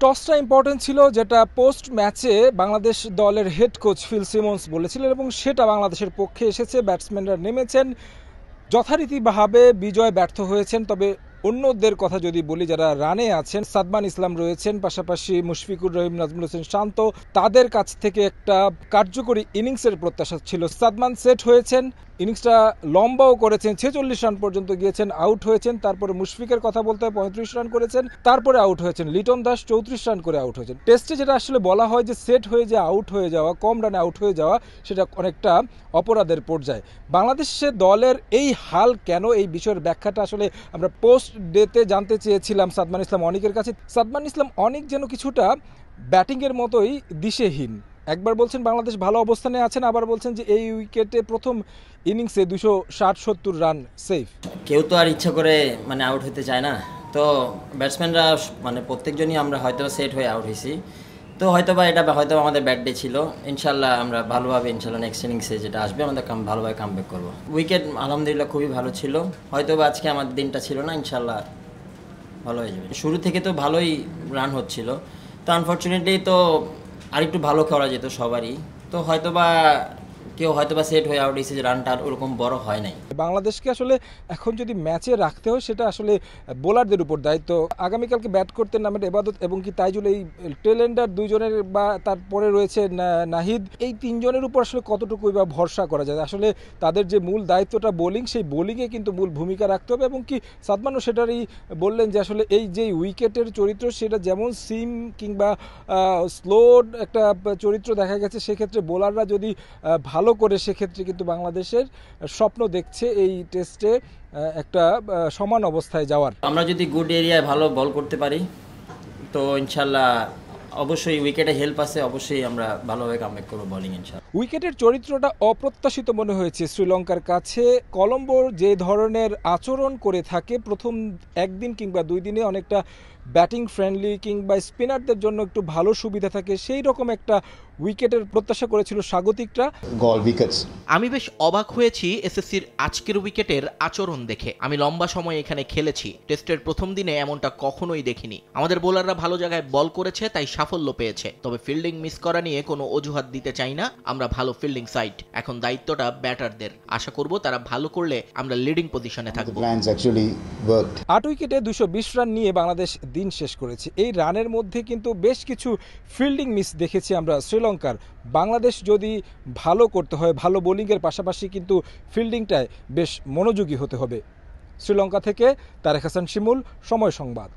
টসটা important ছিল, যেটা post ম্যাচে বাংলাদেশ দলের হেড কোচ ফিল সিমন্স বলেছিলেন এবং সেটা বাংলাদেশের পক্ষে এসেছে। ব্যাটসম্যানরা নেমেছেন, যথারীতিভাবে বিজয় ব্যর্থ হয়েছেন। তবে অন্যদের কথা যদি বলি, যারা রানে আছেন, সাদমান ইসলাম রয়েছেন, পাশাপাশি মুশফিকুর রহিম, নাজমুল হোসেন শান্ত, তাদের কাছ থেকে একটা কার্যকরী ইনিংসের প্রত্যাশা ছিল। সাদমান সেট হয়েছেন, ইনিংসটা লম্বাও করেছেন, 46 রান পর্যন্ত গিয়েছেন, আউট হয়েছেন। তারপরে মুশফিকের কথা বলতে হয়, 35 রান করেছেন, তারপরে আউট হয়েছেন। লিটন দাস 34 রান করে আউট হয়েছেন। টেস্টে যেটা আসলে বলা হয় যে সেট হয়ে যে আউট হয়ে যাওয়া, কম রানে আউট হয়ে যাওয়া, সেটা অনেকটা অপরাধের পর্যায়ে। বাংলাদেশের দলের এই হাল কেন, এই বিষয়ের ব্যাখ্যাটা আসলে আমরা পোস্ট ডেতে জানতে চেয়েছিলাম সাদমান ইসলাম অনিকের কাছে। সাদমান ইসলাম অনিক যেন কিছুটা ব্যাটিংয়ের মতোই দিশেহীন। একবার বলছেন বাংলাদেশ ভালো অবস্থানে আছেন, আবার বলছেন যে এই উইকেটে প্রথম ইনিংসে 260-70 রান সেফ। কেউ তো আর ইচ্ছা করে আউট হতে চায় না। তো ব্যাটসম্যানরা প্রত্যেকজনই আমরা হয়তো সেট হয়ে আউট হয়েছি। তো হয়তোবা এটা হয়তো আমাদের ব্যাট ডে ছিল। ইনশাল্লাহ আমরা ভালোভাবে নেক্সট ইনিংসে যেটা আসবে আমাদের ভালোভাবে কামব্যাক করবো। উইকেট আলহামদুলিল্লাহ খুবই ভালো ছিল। হয়তোবা আজকে আমার দিনটা ছিল না, ইনশাল্লাহ ভালো হয়ে যাবে। শুরু থেকে তো ভালোই রান হচ্ছিল, তো আনফর্চুনেটলি তো আরেকটু ভালো খেলা যেত সবারই। তো কেউ হয়তোবা সেট হয়ে আউট হয়েছে, যে রানটা ওরকম বড় হয় নাই। বাংলাদেশকে আসলে এখন যদি ম্যাচে রাখতে হয়, সেটা আসলে বোলারদের উপর দায়িত্ব। আগামীকালকে ব্যাট করতে নামেন এবাদত এবং কি তাইজুল, এই টেলেন্ডার দুইজনের, বা তারপরে রয়েছে নাহিদ, এই তিনজনের উপর আসলে কতটুকুই বা ভরসা করা যায়। আসলে তাদের যে মূল দায়িত্বটা বোলিং, সেই বোলিংয়ে কিন্তু মূল ভূমিকা রাখতে হবে। এবং কি সাদমানও সেটারই বললেন যে আসলে এই যে উইকেটের চরিত্র, সেটা যেমন সিম কিংবা স্লো একটা চরিত্র দেখা গেছে, সেক্ষেত্রে বোলাররা যদি ভালো করে, সেক্ষেত্রে কিন্তু বাংলাদেশের স্বপ্ন দেখছে এই টেস্টে একটা সমান অবস্থায় যাওয়ার। আমরা যদি গুড এরিয়ায় ভালো বল করতে পারি, তো ইনশাল্লাহ অবশ্যই উইকেটে হেল্প আছে, অবশ্যই আমরা ভালোভাবে কামব্যাক করবো বোলিং ইনশাল্লাহ। উইকেটের চরিত্রটা অপ্রত্যাশিত মনে হয়েছে শ্রীলঙ্কার কাছে। কলম্বোর যে ধরনের আচরণ করে থাকে প্রথম একদিন কিংবা 2 দিনে, অনেকটা ব্যাটিং ফ্রেন্ডলি কিংবা স্পিনারদের জন্য একটু ভালো সুবিধা থাকে, সেই রকম একটা উইকেটের প্রত্যাশা করেছিল স্বাগতিকরা। আমি বেশ অবাক হয়েছি এসএসসির আজকের উইকেটের আচরণ দেখে। আমি লম্বা সময় এখানে খেলেছি, টেস্টের প্রথম দিনে এমনটা কখনোই দেখিনি। আমাদের বোলাররা ভালো জায়গায় বল করেছে, তাই সাফল্য পেয়েছে। তবে ফিল্ডিং মিস করা নিয়ে কোনো অজুহাত দিতে চাই না। আমরা ভালো ফিল্ডিং সাইড, এখন দায়িত্বটা ব্যাটারদের। আশা করব তারা ভালো করলে আমরা লিডিং পজিশনে থাকব। 8 উইকেটে 220 রান নিয়ে বাংলাদেশ দিন শেষ করেছে। এই রানের মধ্যে কিন্তু বেশ কিছু ফিল্ডিং মিস দেখেছি আমরা শ্রীলঙ্কার। বাংলাদেশ যদি ভালো করতে হয়, ভালো বোলিংয়ের পাশাপাশি কিন্তু ফিল্ডিংটায় বেশ মনোযোগী হতে হবে। শ্রীলঙ্কা থেকে তারেক হাসান শিমুল, সময় সংবাদ।